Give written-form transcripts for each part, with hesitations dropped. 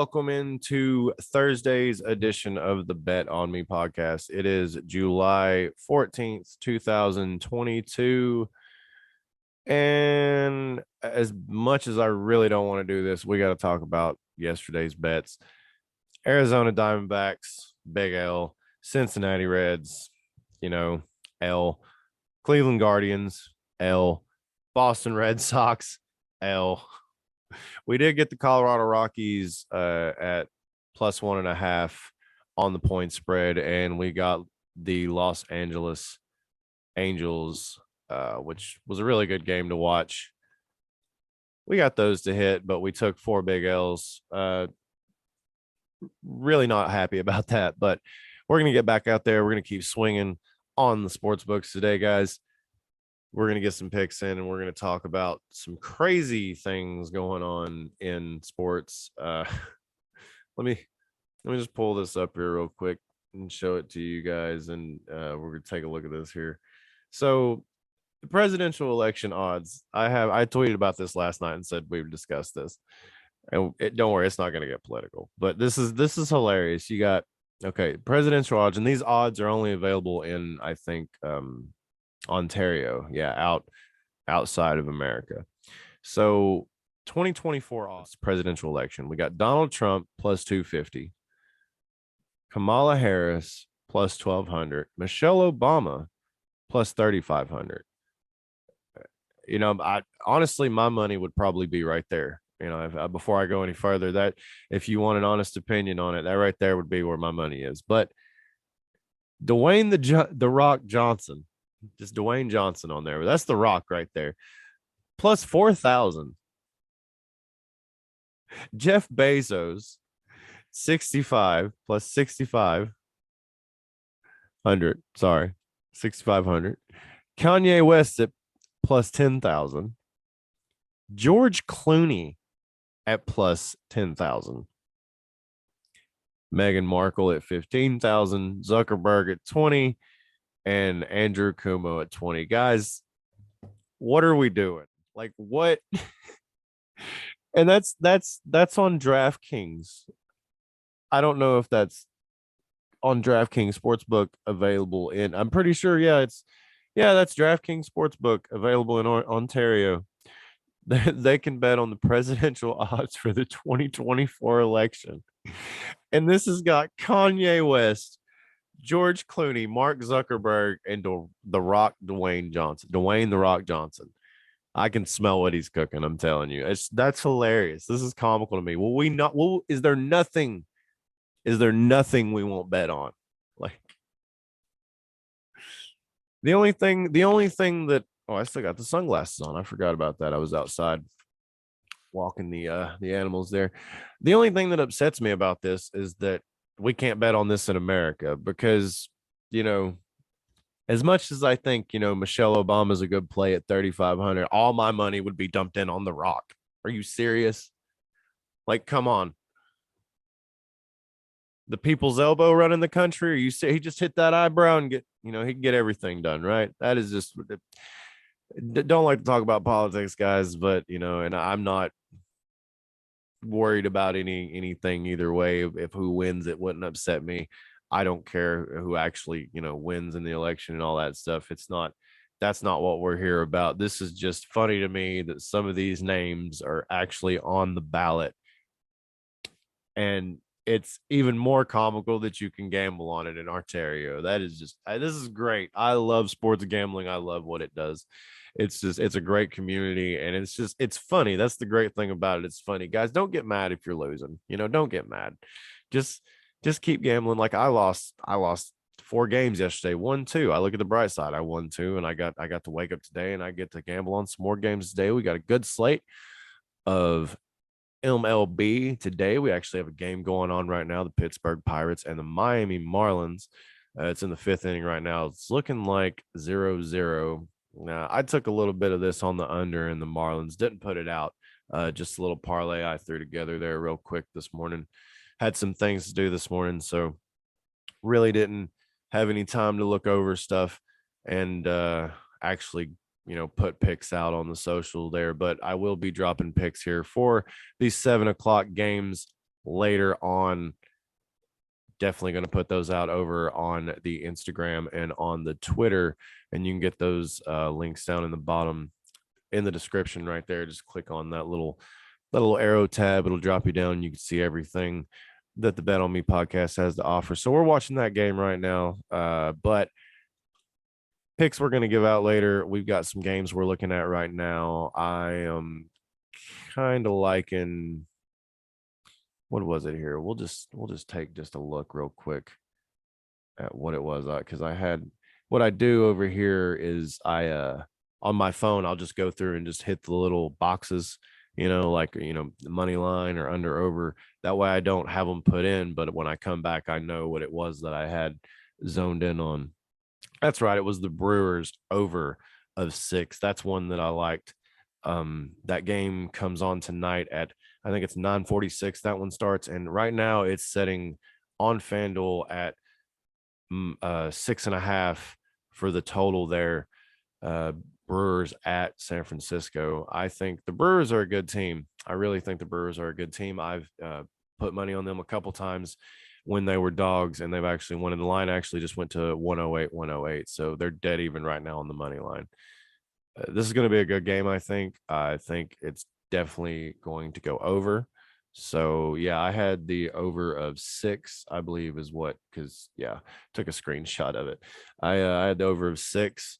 welcome into Thursday's edition of the Bet On Me podcast. It is July 14th, 2022. And as much as I really don't want to do this, we got to talk about yesterday's bets. Arizona Diamondbacks, big L. Cincinnati Reds, L. Cleveland Guardians, L. Boston Red Sox, L. We did get the Colorado Rockies at +1.5 on the point spread, and we got the Los Angeles Angels, which was a really good game to watch. We got those to hit, but we took 4 big L's. Really not happy about that, but we're going to get back out there. We're going to keep swinging on the sports books today, guys. We're going to get some picks in, and we're going to talk about some crazy things going on in sports. Let me just pull this up here real quick and show it to you guys, and we're going to take a look at this here. So the presidential election odds, I tweeted about this last night and said we would discuss this. And don't worry, it's not going to get political, but this is hilarious. You got presidential odds, and these odds are only available in, I think, Ontario, outside of America. So 2024 odds presidential election, we got Donald Trump +250, Kamala Harris +1200, Michelle Obama +3500. I honestly, my money would probably be right there. Before I go any further, that if you want an honest opinion on it, that right there would be where my money is. But Dwayne the Rock Johnson, just Dwayne Johnson on there. That's the Rock right there. +4,000. Jeff Bezos, 65 +6,500. Sorry, 6,500. Kanye West at +10,000. George Clooney at +10,000. Meghan Markle at 15,000. Zuckerberg at 20. And Andrew Cuomo at 20. Guys, what are we doing? Like, what? And that's on DraftKings. I don't know if that's on DraftKings Sportsbook available in. I'm pretty sure. That's DraftKings Sportsbook available in Ontario. They can bet on the presidential odds for the 2024 election. And this has got Kanye West, George Clooney, Mark Zuckerberg, and the Rock Dwayne the Rock Johnson. I can smell what he's cooking. I'm telling you, that's hilarious. This is comical to me. Is there nothing we won't bet on? Like, the only thing that I still got the sunglasses on. I forgot about that. I was outside walking the animals there. The only thing that upsets me about this is that we can't bet on this in America because, as much as I think, Michelle Obama is a good play at 3,500, all my money would be dumped in on The Rock. Are you serious? Like, come on. The people's elbow running the country? Or you say he just hit that eyebrow and he can get everything done, right? That is just, don't like to talk about politics, guys, but, and I'm not worried about anything either way. If who wins, it wouldn't upset me. I don't care who actually wins in the election and all that stuff. That's not what we're here about. This is just funny to me that some of these names are actually on the ballot, and it's even more comical that you can gamble on it in Ontario. That is just, this is great. I love sports gambling. I love what it does. It's a great community, and it's funny. That's the great thing about it. It's funny, guys. Don't get mad if you're losing. Don't get mad. Just keep gambling. Like, I lost 4 games yesterday, won 2. I look at the bright side. I won 2, and I got to wake up today and I get to gamble on some more games today. We got a good slate of MLB today. We actually have a game going on right now, the Pittsburgh Pirates and the Miami Marlins. It's in the 5th inning right now. It's looking like 0-0. Now, I took a little bit of this on the under, and the Marlins didn't put it out. Just a little parlay I threw together there real quick this morning. Had some things to do this morning, so really didn't have any time to look over stuff and actually put picks out on the social there. But I will be dropping picks here for these 7 o'clock games later on. Definitely going to put those out over on the Instagram and on the Twitter, and you can get those links down in the bottom in the description right there. Just click on that little arrow tab. It'll drop you down. You can see everything that the Bet on Me podcast has to offer. So we're watching that game right now. But picks we're going to give out later. We've got some games we're looking at right now. I am kind of liking, what was it here? We'll just take just a look real quick at what it was, because I had, what I do over here is I on my phone I'll just go through and just hit the little boxes, like the money line or under over. That way I don't have them put in, but when I come back I know what it was that I had zoned in on. That's right, it was the Brewers over of 6. That's one that I liked. That game comes on tonight at, I think it's 9:46. That one starts, and right now it's setting on FanDuel at 6.5 for the total there. Uh, Brewers at San Francisco. I think the Brewers are a good team. I really think the Brewers are a good team. I've put money on them a couple times when they were dogs, and they've actually won. And the line actually just went to 108, 108. So they're dead even right now on the money line. This is going to be a good game, I think. I think it's definitely going to go over. So yeah, I had the over of 6, I believe is what, because yeah, took a screenshot of it. I had the over of 6,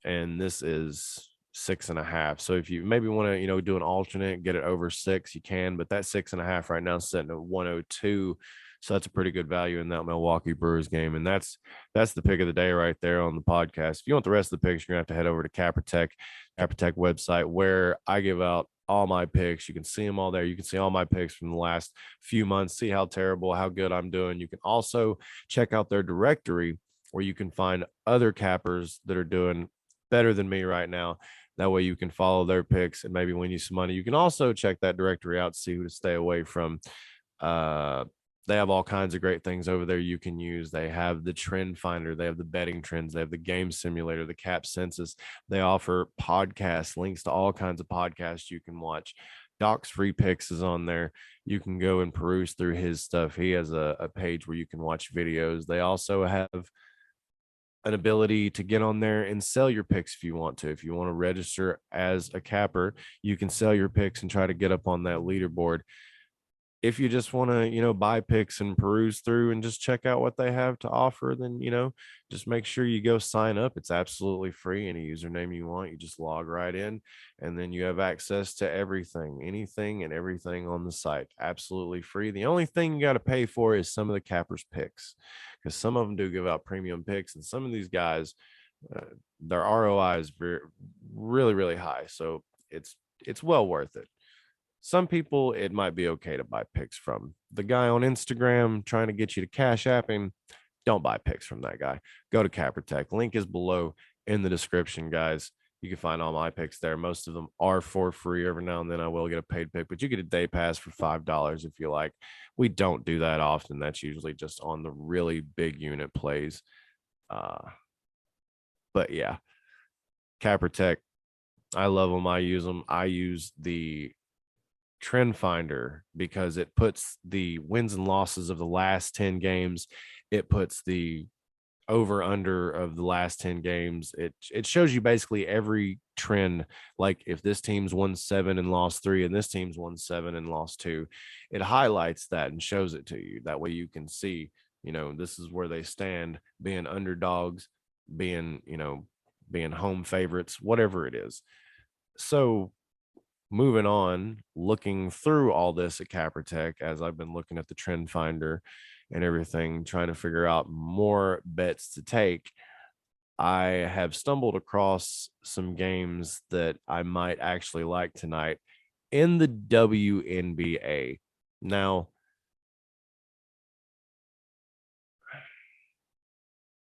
and this is 6.5. So if you maybe want to, do an alternate, get it over 6, you can, but that 6.5 right now is sitting at 102. So that's a pretty good value in that Milwaukee Brewers game. And that's the pick of the day right there on the podcast. If you want the rest of the picks, you're gonna have to head over to Capper Tech website, where I give out all my picks. You can see them all there. You can see all my picks from the last few months, see how terrible, how good I'm doing. You can also check out their directory, where you can find other cappers that are doing better than me right now. That way you can follow their picks and maybe win you some money. You can also check that directory out to see who to stay away from. Uh, they have all kinds of great things over there you can use. They have the trend finder, they have the betting trends, they have the game simulator, the cap census. They offer podcasts, links to all kinds of podcasts you can watch. Doc's free picks is on there. You can go and peruse through his stuff. He has a page where you can watch videos. They also have an ability to get on there and sell your picks if you want to. If you want to register as a capper, you can sell your picks and try to get up on that leaderboard. If you just want to, buy picks and peruse through and just check out what they have to offer, then, just make sure you go sign up. It's absolutely free. Any username you want, you just log right in, and then you have access to everything, anything and everything on the site. Absolutely free. The only thing you got to pay for is some of the cappers picks, because some of them do give out premium picks, and some of these guys, their ROI is really, really high. So it's well worth it. Some people, it might be okay to buy picks from. The guy on Instagram trying to get you to cash app him, don't buy picks from that guy. Go to Capper Tech. Link is below in the description, guys. You can find all my picks there. Most of them are for free. Every now and then I will get a paid pick, but you get a day pass for $5 if you like. We don't do that often. That's usually just on the really big unit plays. But yeah, Capper Tech, I love them. I use them. I use the trend finder because it puts the wins and losses of the last 10 games. It puts the over under of the last 10 games. It shows you basically every trend. Like if this team's won 7 and lost 3 and this team's won 7 and lost 2, it highlights that and shows it to you. That way you can see, this is where they stand, being underdogs, being home favorites, whatever it is. So moving on, looking through all this at Capper Tech, as I've been looking at the trend finder and everything, trying to figure out more bets to take, I have stumbled across some games that I might actually like tonight in the WNBA. Now,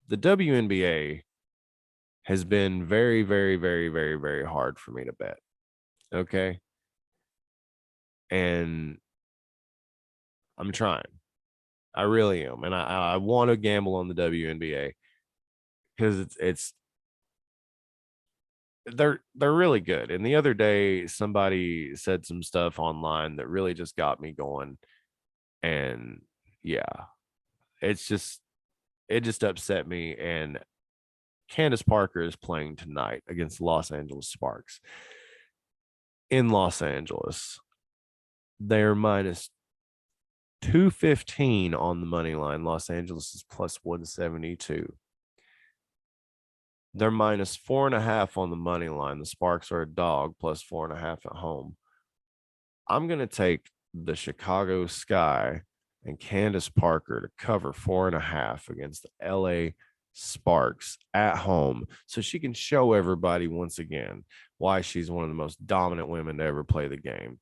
the WNBA has been very, very, very, very, very hard for me to bet. Okay. And I'm trying. I really am. And I want to gamble on the WNBA because it's they're really good. And the other day somebody said some stuff online that really just got me going. And yeah, it's just it just upset me. And Candace Parker is playing tonight against Los Angeles Sparks in Los Angeles. They're minus 215 on the money line. Los Angeles is plus 172. They're minus 4.5 on the money line. The Sparks are a dog, plus 4.5 at home. I'm going to take the Chicago Sky and Candace Parker to cover 4.5 against the LA Sparks at home, so she can show everybody once again why she's one of the most dominant women to ever play the game.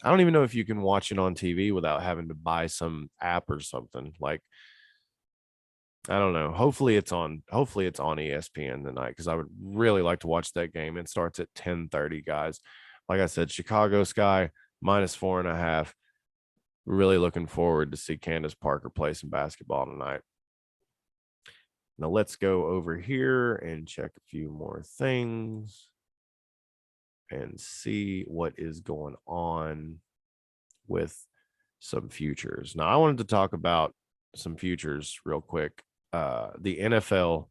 I don't even know if you can watch it on TV without having to buy some app or something. Like, I don't know. Hopefully it's on ESPN tonight, because I would really like to watch that game. It starts at 10:30, guys. Like I said, Chicago Sky minus 4.5. Really looking forward to see Candace Parker play some basketball tonight. Now let's go over here and check a few more things and see what is going on with some futures. Now I wanted to talk about some futures real quick. The NFL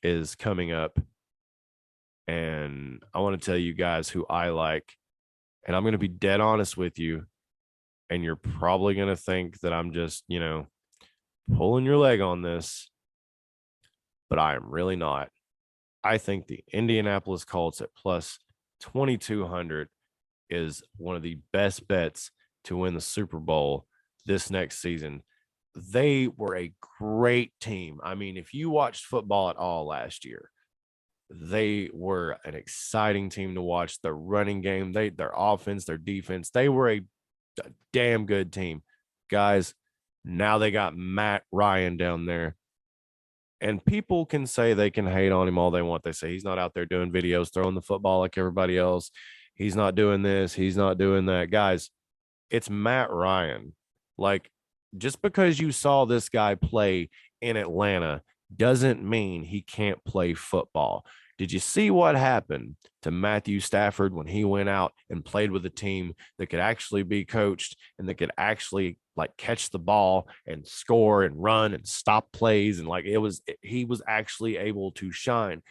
is coming up, and I want to tell you guys who I like. And I'm going to be dead honest with you, and you're probably going to think that I'm just, pulling your leg on this, but I am really not. I think the Indianapolis Colts at plus 2,200 is one of the best bets to win the Super Bowl this next season. They were a great team. I mean, if you watched football at all last year, they were an exciting team to watch. Their running game, their offense, their defense, they were a damn good team. Guys, now they got Matt Ryan down there. And people can say they can hate on him all they want. They say he's not out there doing videos, throwing the football like everybody else. He's not doing this. He's not doing that. Guys, it's Matt Ryan. Like, just because you saw this guy play in Atlanta doesn't mean he can't play football. Did you see what happened to Matthew Stafford when he went out and played with a team that could actually be coached and that could actually like catch the ball and score and run and stop plays? And like he was actually able to shine.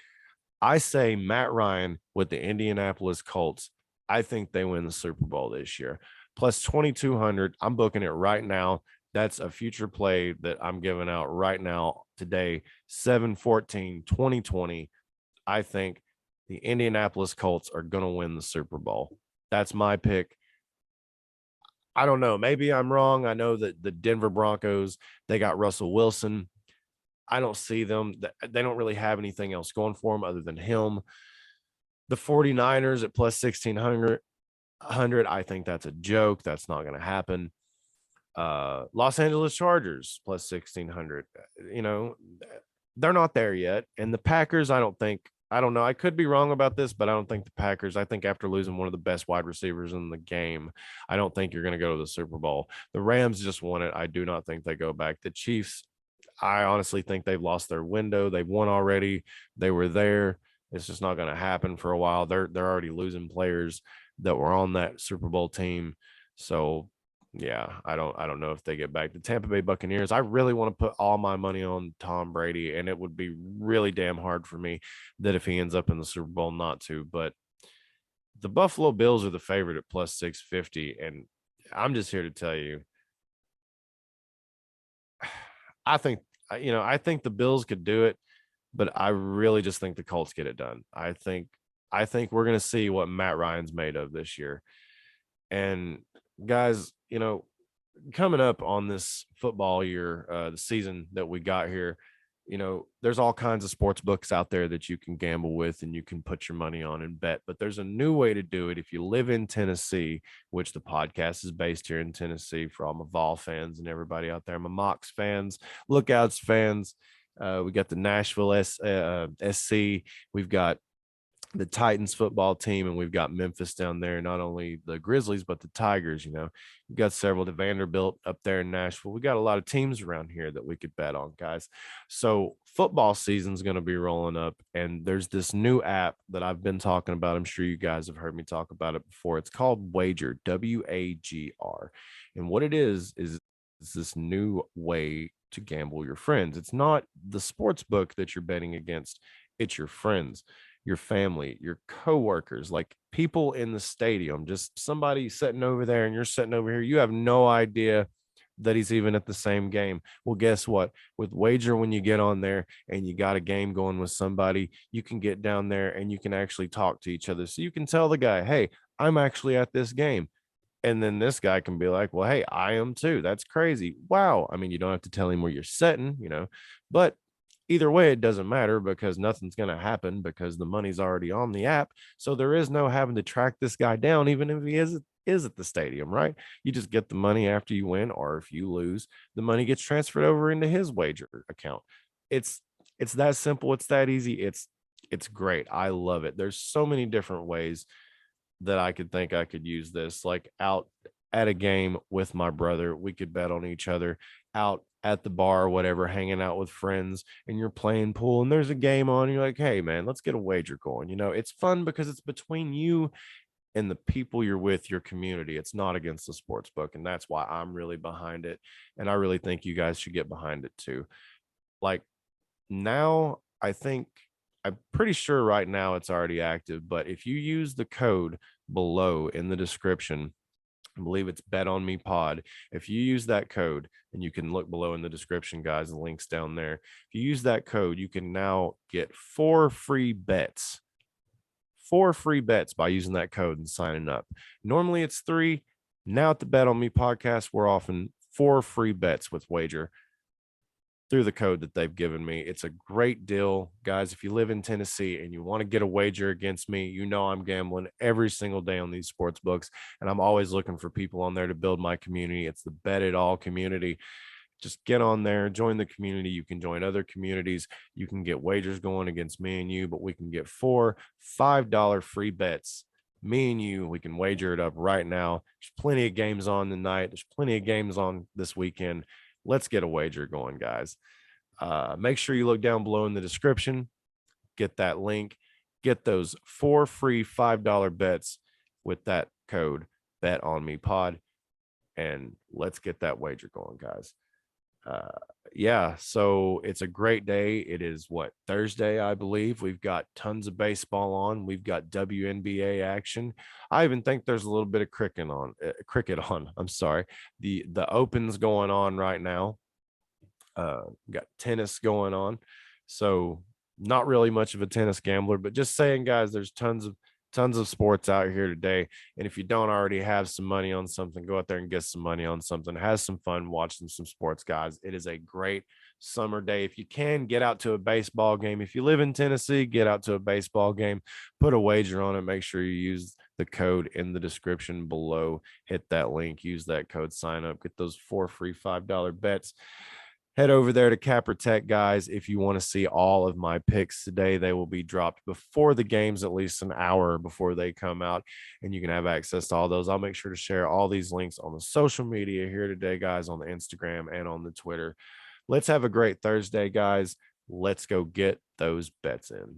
I say Matt Ryan with the Indianapolis Colts. I think they win the Super Bowl this year. Plus 2,200. I'm booking it right now. That's a future play that I'm giving out right now today, 7/14/2020. I think the Indianapolis Colts are going to win the Super Bowl. That's my pick. I don't know. Maybe I'm wrong. I know that the Denver Broncos, they got Russell Wilson. I don't see them. They don't really have anything else going for them other than him. The 49ers at plus 1,600. I think that's a joke. That's not going to happen. Los Angeles Chargers plus 1,600. They're not there yet. And the Packers, I don't know. I could be wrong about this, but I don't think the Packers, I think after losing one of the best wide receivers in the game, I don't think you're going to go to the Super Bowl. The Rams just won it. I do not think they go back. The Chiefs, I honestly think they've lost their window. They've won already. They were there. It's just not going to happen for a while. They're already losing players that were on that Super Bowl team. So yeah, I don't know if they get back. The Tampa Bay Buccaneers, I really want to put all my money on Tom Brady, and it would be really damn hard for me that if he ends up in the Super Bowl not to. But the Buffalo Bills are the favorite at plus 650, and I'm just here to tell you, I think I think the Bills could do it, but I really just think the Colts get it done. I think we're going to see what Matt Ryan's made of this year. And guys, coming up on this football year, the season that we got here, there's all kinds of sports books out there that you can gamble with and you can put your money on and bet. But there's a new way to do it if you live in Tennessee, which the podcast is based here in Tennessee for all my Vol fans and everybody out there, my Mocs fans, Lookouts fans. We got the Nashville SC. We've got the Titans football team, and we've got Memphis down there. Not only the Grizzlies, but the Tigers. We've got several. The Vanderbilt up there in Nashville. We got a lot of teams around here that we could bet on, guys. So football season's going to be rolling up, and there's this new app that I've been talking about. I'm sure you guys have heard me talk about it before. It's called Wagr, Wagr, and what it is this new way to gamble your friends. It's not the sports book that you're betting against; it's your friends, your family, your coworkers, like people in the stadium, just somebody sitting over there and you're sitting over here. You have no idea that he's even at the same game. Well, guess what? With Wager, when you get on there and you got a game going with somebody, you can get down there and you can actually talk to each other. So you can tell the guy, hey, I'm actually at this game. And then this guy can be like, well, hey, I am too. That's crazy. Wow. I mean, you don't have to tell him where you're sitting, but either way, it doesn't matter because nothing's going to happen because the money's already on the app. So there is no having to track this guy down, even if he is at the stadium, right? You just get the money after you win, or if you lose, the money gets transferred over into his wager account. It's it's that simple. It's that easy. It's great. I love it. There's so many different ways that I could think I could use this. Like out at a game with my brother, we could bet on each other. Out at the bar, whatever, hanging out with friends, and you're playing pool, and there's a game on. And you're like, hey, man, let's get a wager going. It's fun because it's between you and the people you're with, your community. It's not against the sports book. And that's why I'm really behind it. And I really think you guys should get behind it too. Like now, I think I'm pretty sure right now it's already active, but if you use the code below in the description, I believe it's Bet On Me Pod. If you use that code, and you can look below in the description, guys, the links down there. If you use that code, you can now get 4 free bets. 4 free bets by using that code and signing up. Normally it's 3. Now at the Bet On Me podcast, we're offering 4 free bets with Wager through the code that they've given me. It's a great deal, guys. If you live in Tennessee and you want to get a wager against me, I'm gambling every single day on these sports books, and I'm always looking for people on there to build my community. It's the Bet It All community. Just get on there, join the community. You can join other communities. You can get wagers going against me and you, but we can get 4 $5 free bets. Me and you, we can wager it up right now. There's plenty of games on tonight. There's plenty of games on this weekend. Let's get a wager going, guys. Make sure you look down below in the description, get that link, get those 4 free $5 bets with that code Bet On Me Pod, and let's get that wager going, guys. Yeah, so it's a great day. It is what, Thursday, I believe. We've got tons of baseball on. We've got WNBA action. I even think there's a little bit of cricket on. I'm sorry. The Open's going on right now. Got tennis going on. So not really much of a tennis gambler, but just saying, guys, there's tons of sports out here today. And if you don't already have some money on something, go out there and get some money on something. Have some fun watching some sports, guys. It is a great summer day. If you can, get out to a baseball game. If you live in Tennessee, get out to a baseball game, put a wager on it. Make sure you use the code in the description below. Hit that link, use that code, sign up, get those 4 free $5 bets. Head over there to Capper Tech, guys. If you want to see all of my picks today, they will be dropped before the games, at least an hour before they come out, and you can have access to all those. I'll make sure to share all these links on the social media here today, guys, on the Instagram and on the Twitter. Let's have a great Thursday, guys. Let's go get those bets in.